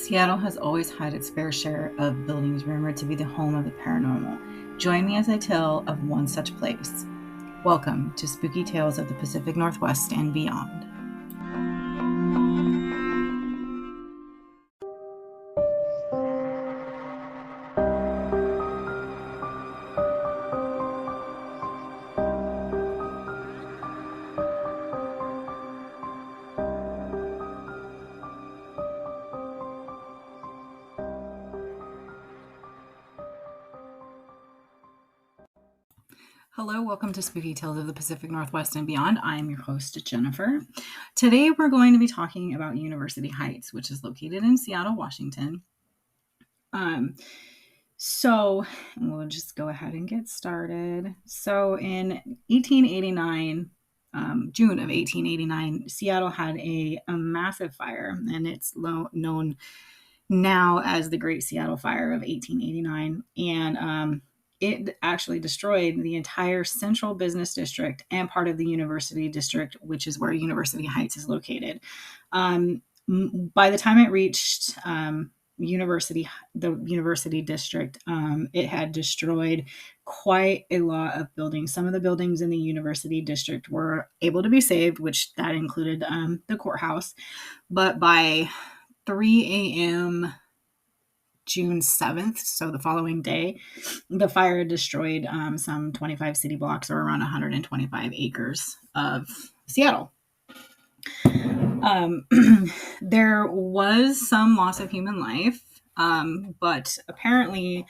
Seattle has always had its fair share of buildings rumored to be the home of the paranormal. Join me as I tell of one such place. Welcome to Spooky Tales of the Pacific Northwest and beyond. Hello, welcome to Spooky Tales of the Pacific Northwest and beyond. I'm your host, Jennifer. Today we're going to be talking about University Heights, which is located in Seattle, Washington. So we'll just go ahead and get started. So in 1889, June of 1889, Seattle had a massive fire, and it's known now as the Great Seattle Fire of 1889. And it actually destroyed the entire central business district and part of the University District, which is where University Heights is located. By the time it reached the University District, it had destroyed quite a lot of buildings. Some of the buildings in the University District were able to be saved, which that included the courthouse. But by 3 a.m. June 7th, so the following day, the fire destroyed some 25 city blocks, or around 125 acres of Seattle. There was some loss of human life, but apparently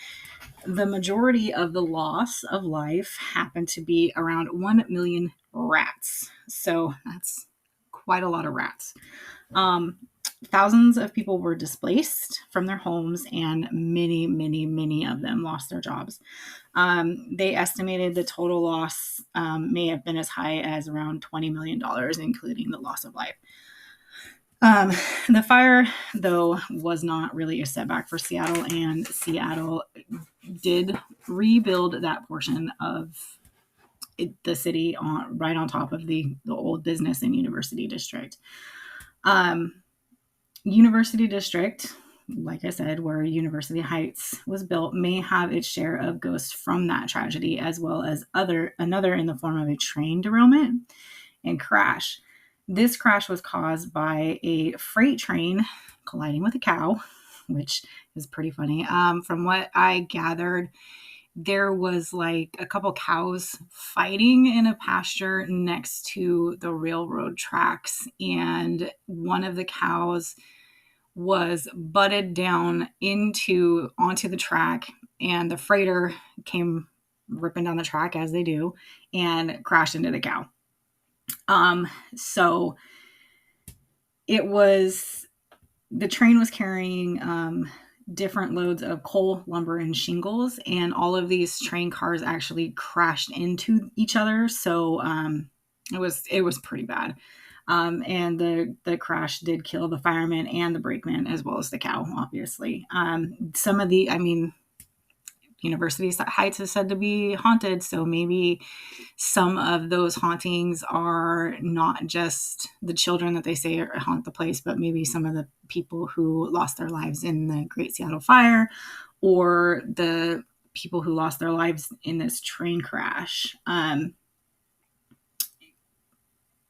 the majority of the loss of life happened to be around 1 million rats. So that's quite a lot of rats. Thousands of people were displaced from their homes, and many of them lost their jobs. They estimated the total loss may have been as high as around $20 million, including the loss of life. The fire, though, was not really a setback for Seattle, and Seattle did rebuild that portion of the city right on top of the old business and University District. University District, like I said, where University Heights was built, may have its share of ghosts from that tragedy, as well as another in the form of a train derailment and crash. This crash was caused by a freight train colliding with a cow, which is pretty funny. From what I gathered, there was like a couple cows fighting in a pasture next to the railroad tracks, and one of the cows was butted down onto the track, and the freighter came ripping down the track, as they do, and crashed into the cow. So the train was carrying different loads of coal, lumber, and shingles, and all of these train cars actually crashed into each other. So it was pretty bad. And the crash did kill the fireman and the brakeman, as well as the cow, obviously. University Heights is said to be haunted, so maybe some of those hauntings are not just the children that they say haunt the place, but maybe some of the people who lost their lives in the Great Seattle Fire, or the people who lost their lives in this train crash.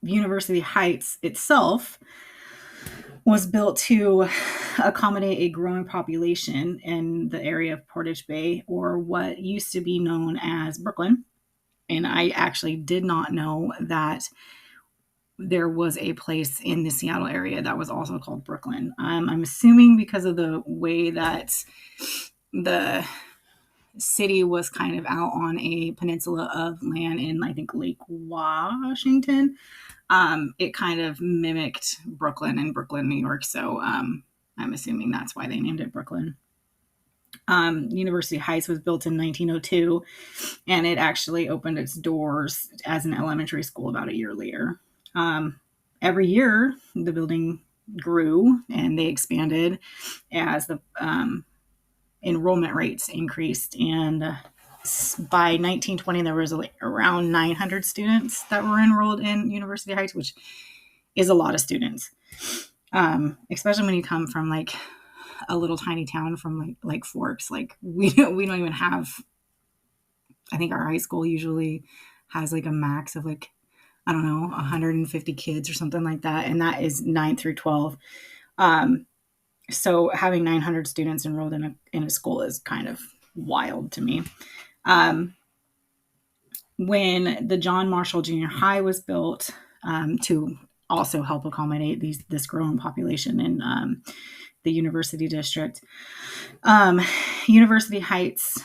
University Heights itself was built to accommodate a growing population in the area of Portage Bay, or what used to be known as Brooklyn. And I actually did not know that there was a place in the Seattle area that was also called Brooklyn. I'm assuming because of the way that the city was kind of out on a peninsula of land in, I think, Lake Washington. It kind of mimicked Brooklyn and Brooklyn, New York. So I'm assuming that's why they named it Brooklyn. University Heights was built in 1902, and it actually opened its doors as an elementary school about a year later. Every year, the building grew and they expanded as the enrollment rates increased, and by 1920 there was around 900 students that were enrolled in University Heights, which is a lot of students, especially when you come from like a little tiny town from like Forks. Like we don't even have. I think our high school usually has like a max of like, I don't know, 150 kids or something like that, and that is 9 through 12. Um, so having 900 students enrolled in a school is kind of wild to me. Um, when the John Marshall Junior High was built, to also help accommodate this growing population in the University District, um, University Heights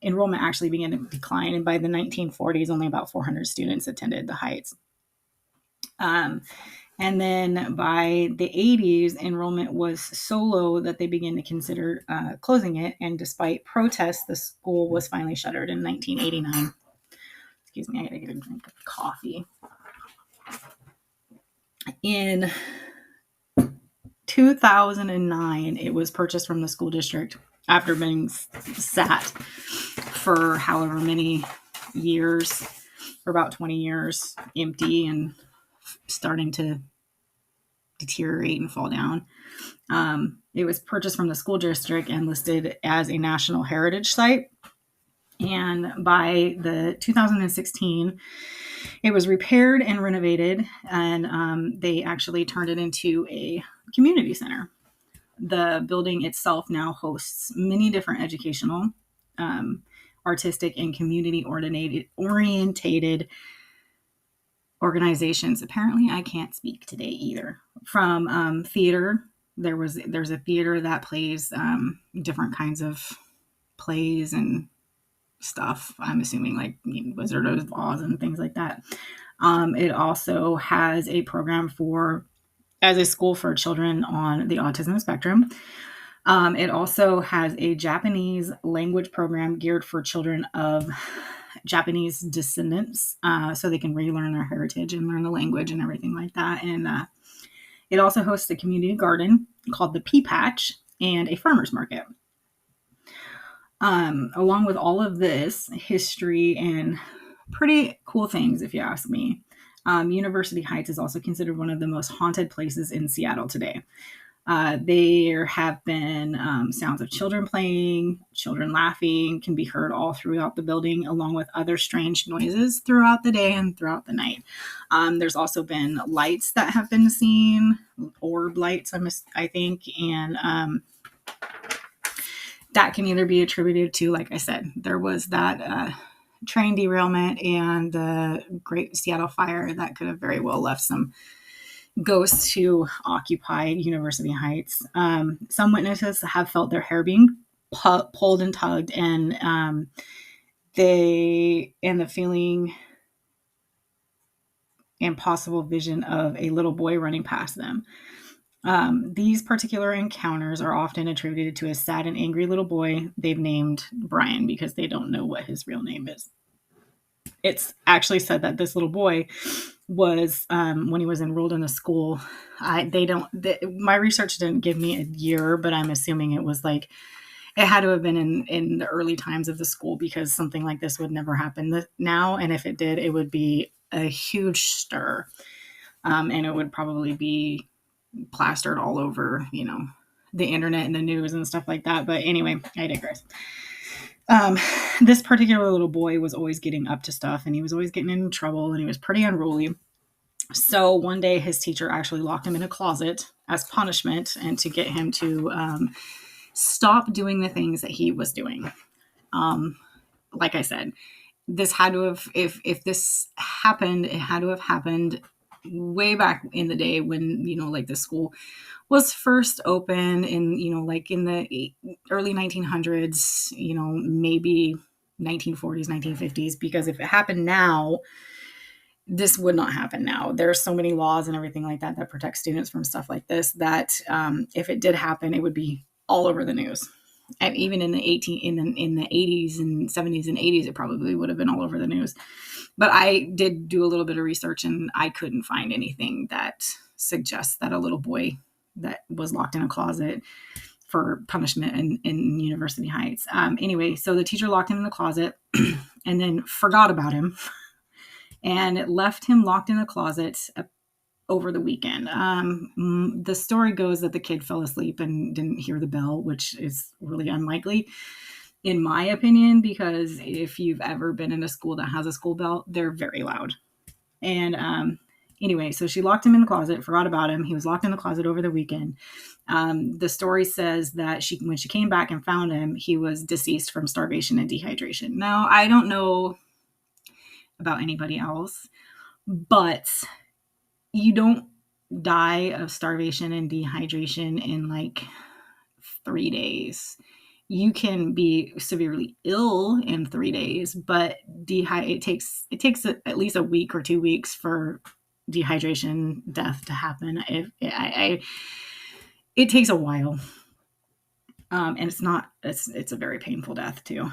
enrollment actually began to decline, and by the 1940s, only about 400 students attended the Heights. And then by the 80s, enrollment was so low that they began to consider closing it. And despite protests, the school was finally shuttered in 1989. Excuse me, I gotta get a drink of coffee. In 2009, it was purchased from the school district after being sat for however many years, for about 20 years, empty and starting to deteriorate and fall down. It was purchased from the school district and listed as a National Heritage Site. And by the 2016, it was repaired and renovated, and they actually turned it into a community center. The building itself now hosts many different educational, artistic, and community-orientated organizations. Apparently, I can't speak today either. From theater, there's a theater that plays different kinds of plays and stuff. I'm assuming like Wizard of Oz and things like that. It also has a program as a school for children on the autism spectrum. It also has a Japanese language program geared for children of Japanese descendants, so they can relearn their heritage and learn the language and everything like that. And it also hosts a community garden called the Pea Patch and a farmer's market. Along with all of this history and pretty cool things, if you ask me, University Heights is also considered one of the most haunted places in Seattle today. There have been sounds of children playing, children laughing can be heard all throughout the building, along with other strange noises throughout the day and throughout the night. There's also been lights that have been seen, orb lights, I think, and that can either be attributed to, like I said, there was that train derailment and the Great Seattle Fire that could have very well left some ghosts who occupied University Heights. Some witnesses have felt their hair being pulled and tugged, and the feeling and possible vision of a little boy running past them. These particular encounters are often attributed to a sad and angry little boy they've named Brian because they don't know what his real name is. It's actually said that this little boy was, when he was enrolled in the school, my research didn't give me a year, but I'm assuming it was like, it had to have been in the early times of the school because something like this would never happen now. And if it did, it would be a huge stir. And it would probably be plastered all over, the internet and the news and stuff like that. But anyway, I digress. This particular little boy was always getting up to stuff, and he was always getting in trouble, and he was pretty unruly. So one day his teacher actually locked him in a closet as punishment and to get him to stop doing the things that he was doing. Like I said, this had to have, if this happened, it had to have happened way back in the day when, like the school was first open in, like in the early 1900s, maybe 1940s, 1950s, because if it happened now, this would not happen now. There are so many laws and everything like that protect students from stuff like this, that if it did happen, it would be all over the news. And even in the 80s and 70s and 80s, it probably would have been all over the news. But I did do a little bit of research, and I couldn't find anything that suggests that a little boy that was locked in a closet for punishment in University Heights. Anyway, so the teacher locked him in the closet and then forgot about him and left him locked in the closet over the weekend. The story goes that the kid fell asleep and didn't hear the bell, which is really unlikely, in my opinion, because if you've ever been in a school that has a school bell, they're very loud. And anyway, so she locked him in the closet, forgot about him. He was locked in the closet over the weekend. The story says that when she came back and found him, he was deceased from starvation and dehydration. Now, I don't know about anybody else, but you don't die of starvation and dehydration in like 3 days. You can be severely ill in 3 days, but it takes at least a week or 2 weeks for dehydration death to happen. It takes a while, and it's a very painful death too.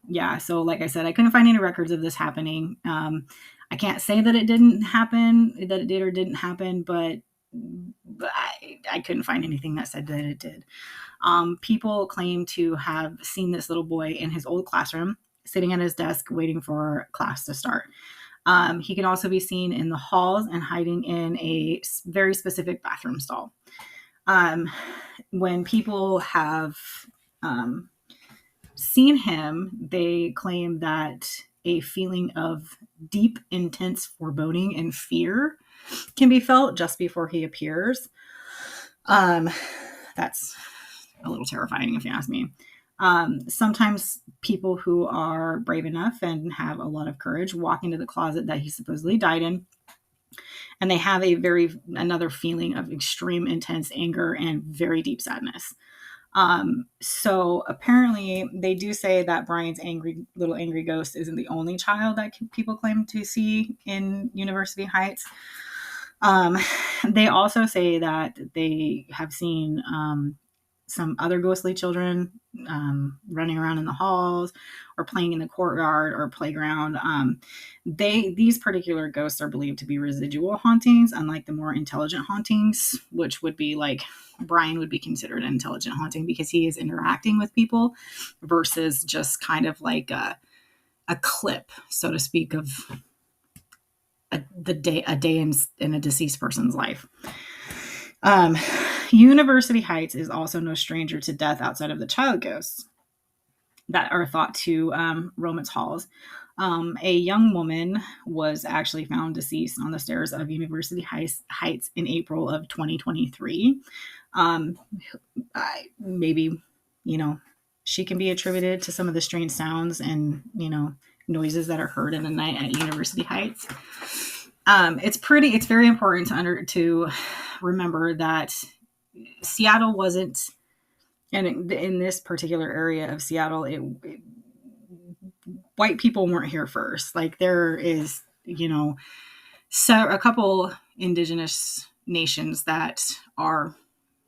Yeah, so like I said, I couldn't find any records of this happening. I can't say that it didn't happen, that it did or didn't happen, but I couldn't find anything that said that it did. People claim to have seen this little boy in his old classroom, sitting at his desk waiting for class to start. He can also be seen in the halls and hiding in a very specific bathroom stall. When people have seen him, they claim that a feeling of deep, intense foreboding and fear can be felt just before he appears. That's a little terrifying if you ask me. Sometimes people who are brave enough and have a lot of courage walk into the closet that he supposedly died in, and they have another feeling of extreme intense anger and very deep sadness. So apparently they do say that Brian's little angry ghost isn't the only child that people claim to see in University Heights. They also say that they have seen some other ghostly children running around in the halls or playing in the courtyard or playground. These particular ghosts are believed to be residual hauntings, unlike the more intelligent hauntings, which would be like Brian would be considered an intelligent haunting because he is interacting with people versus just kind of like a clip, so to speak, of a day in a deceased person's life. University Heights is also no stranger to death outside of the child ghosts that are thought to roam its halls. A young woman was actually found deceased on the stairs of University Heights in April of 2023. Maybe, she can be attributed to some of the strange sounds and, noises that are heard in the night at University Heights. It's very important to remember that Seattle wasn't, and in this particular area of Seattle, white people weren't here first. Like there is, a couple indigenous nations that are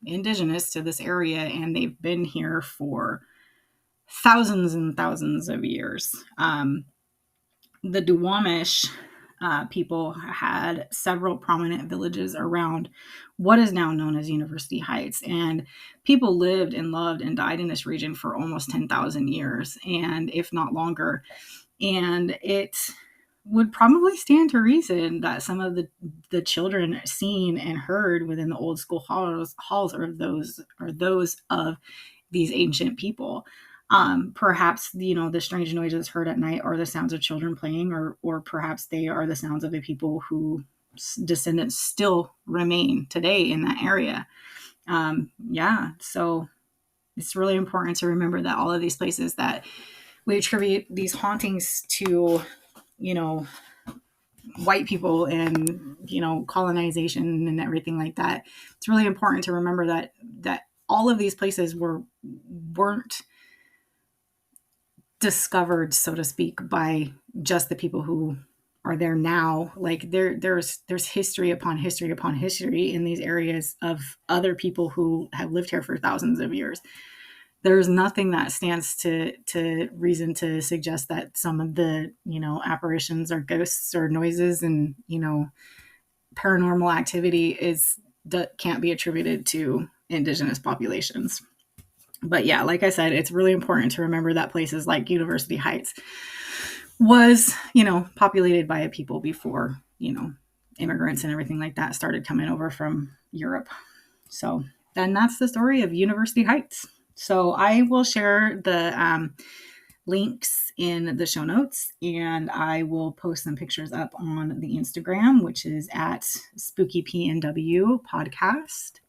indigenous to this area, and they've been here for thousands and thousands of years. The Duwamish people had several prominent villages around what is now known as University Heights, and people lived and loved and died in this region for almost 10,000 years, and if not longer. And it would probably stand to reason that some of the children seen and heard within the old school halls are those of these ancient people. Perhaps, the strange noises heard at night are the sounds of children playing, or perhaps they are the sounds of the people whose descendants still remain today in that area. So it's really important to remember that all of these places that we attribute these hauntings to, white people and, colonization and everything like that. It's really important to remember that all of these places weren't discovered, so to speak, by just the people who are there now. Like there's history upon history upon history in these areas of other people who have lived here for thousands of years. There's nothing that stands to reason to suggest that some of the, apparitions or ghosts or noises and, paranormal activity can't be attributed to indigenous populations. But yeah, like I said, it's really important to remember that places like University Heights was, populated by a people before, immigrants and everything like that started coming over from Europe. So then that's the story of University Heights. So I will share the links in the show notes, and I will post some pictures up on the Instagram, which is at Spooky PNW Podcast.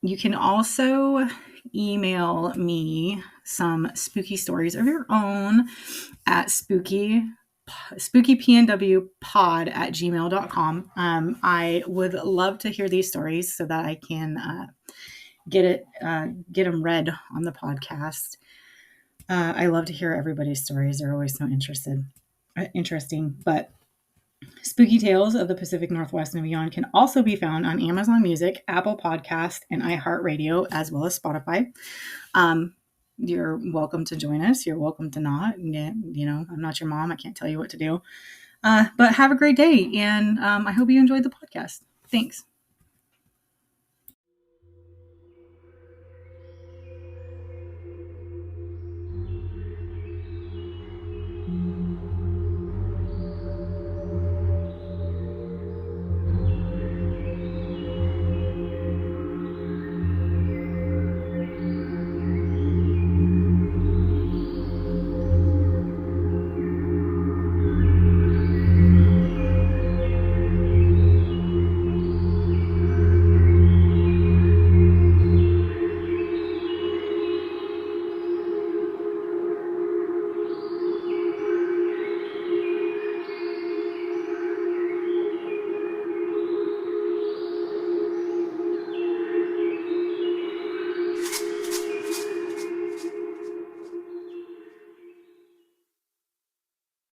You can also email me some spooky stories of your own at spookypnwpod@gmail.com. I would love to hear these stories so that I can get them read on the podcast. I love to hear everybody's stories. They're always so interesting. But Spooky Tales of the Pacific Northwest and Beyond can also be found on Amazon Music, Apple Podcast, and iHeartRadio, as well as Spotify. You're welcome to join us. You're welcome to not. I'm not your mom. I can't tell you what to do. But have a great day, and I hope you enjoyed the podcast. Thanks.